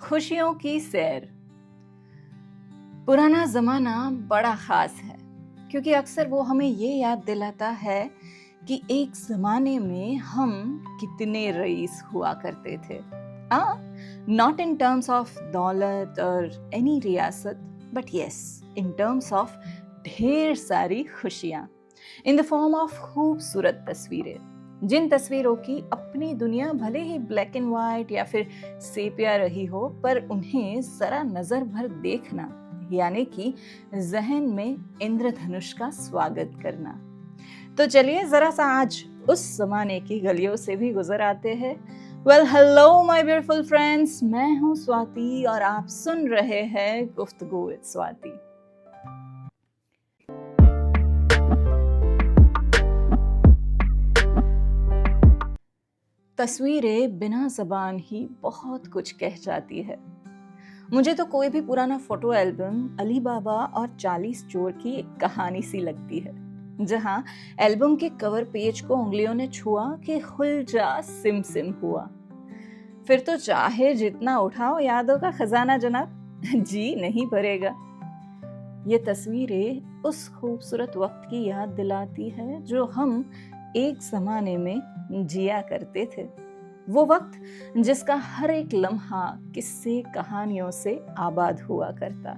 खुशियों की सैर। पुराना जमाना बड़ा खास है क्योंकि अक्सर वो हमें ये याद दिलाता है कि एक जमाने में हम कितने रईस हुआ करते थे। नॉट इन टर्म्स ऑफ दौलत और एनी रियासत, but yes, in terms of ढेर सारी खुशियां इन द फॉर्म ऑफ खूबसूरत तस्वीरें, जिन तस्वीरों की अपनी दुनिया भले ही ब्लैक एंड व्हाइट या फिर सेपिया रही हो, पर उन्हें जरा नजर भर देखना, यानी कि जहन में इंद्रधनुष का स्वागत करना। तो चलिए जरा सा आज उस जमाने की गलियों से भी गुजर आते हैं। Well, hello my beautiful friends, मैं हूँ स्वाति और आप सुन रहे हैं गुफ्तगू विद स्वाति। तस्वीरें बिना जबान ही बहुत कुछ कह जाती है। मुझे तो कोई भी पुराना फोटो एल्बम अली बाबा और 40 चोर की एक कहानी सी लगती है, जहां एल्बम के कवर पेज को उंगलियों ने छुआ कि खुल जा सिम सिम हुआ। फिर तो चाहे जितना उठाओ यादों का खजाना जनाब, जी नहीं भरेगा। ये तस्वीरें उस खूबसूरत वक्त की याद दिलाती है जो हम एक जमाने में जिया करते थे। वो वक्त जिसका हर एक लम्हा किस्से कहानियों से आबाद हुआ करता,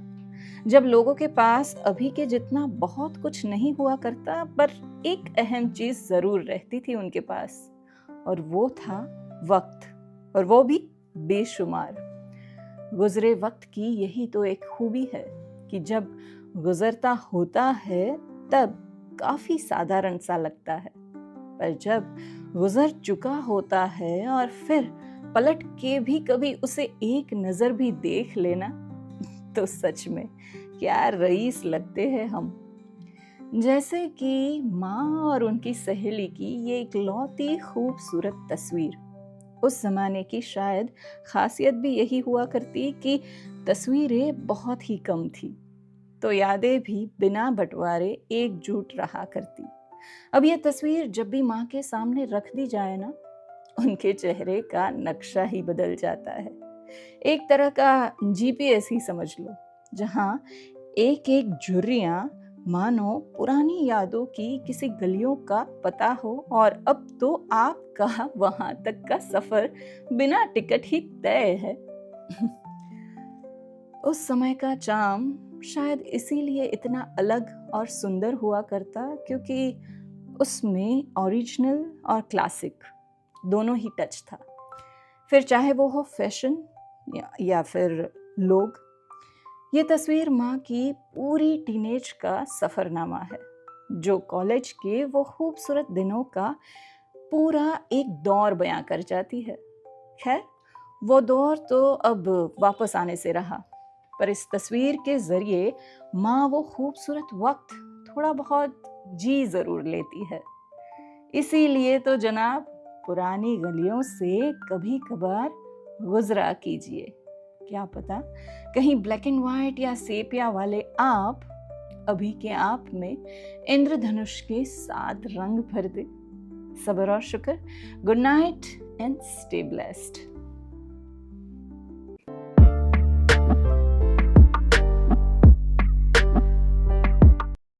जब लोगों के पास अभी के जितना बहुत कुछ नहीं हुआ करता, पर एक अहम चीज जरूर रहती थी उनके पास, और वो था वक्त, और वो भी बेशुमार। गुजरे वक्त की यही तो एक खूबी है कि जब गुजरता होता है तब काफी साधारण सा लगता है, पर जब गुजर चुका होता है और फिर पलट के भी कभी उसे एक नजर भी देख लेना, तो सच में क्या रईस लगते हैं हम। जैसे कि माँ और उनकी सहेली की ये इकलौती खूबसूरत तस्वीर। उस जमाने की शायद खासियत भी यही हुआ करती कि तस्वीरें बहुत ही कम थी, तो यादें भी बिना बंटवारे एकजुट रहा करती। अब ये तस्वीर जब भी माँ के सामने रख दी जाए ना, उनके चेहरे का नक्शा ही बदल जाता है। एक तरह का GPS ही समझ लो, जहाँ एक एक झुर्रियाँ मानो पुरानी यादों की किसी गलियों का पता हो, और अब तो आपका वहां तक का सफर बिना टिकट ही तय है। उस समय का चार्म शायद इसीलिए इतना अलग और सुंदर हुआ करता क्योंकि उसमें ओरिजिनल और क्लासिक दोनों ही टच था। फिर चाहे वो हो फैशन या फिर लोग। ये तस्वीर माँ की पूरी टीनेज का सफ़रनामा है, जो कॉलेज के वो खूबसूरत दिनों का पूरा एक दौर बयां कर जाती है। खैर, वो दौर तो अब वापस आने से रहा, पर इस तस्वीर के जरिए माँ वो खूबसूरत वक्त थोड़ा बहुत जी जरूर लेती है। इसीलिए तो जनाब, पुरानी गलियों से कभी कभार गुजरा कीजिए। क्या पता कहीं ब्लैक एंड व्हाइट या सेपिया वाले आप अभी के आप में इंद्रधनुष के 7 रंग भर दे। सब्र और शुक्र। Good night and stay blessed.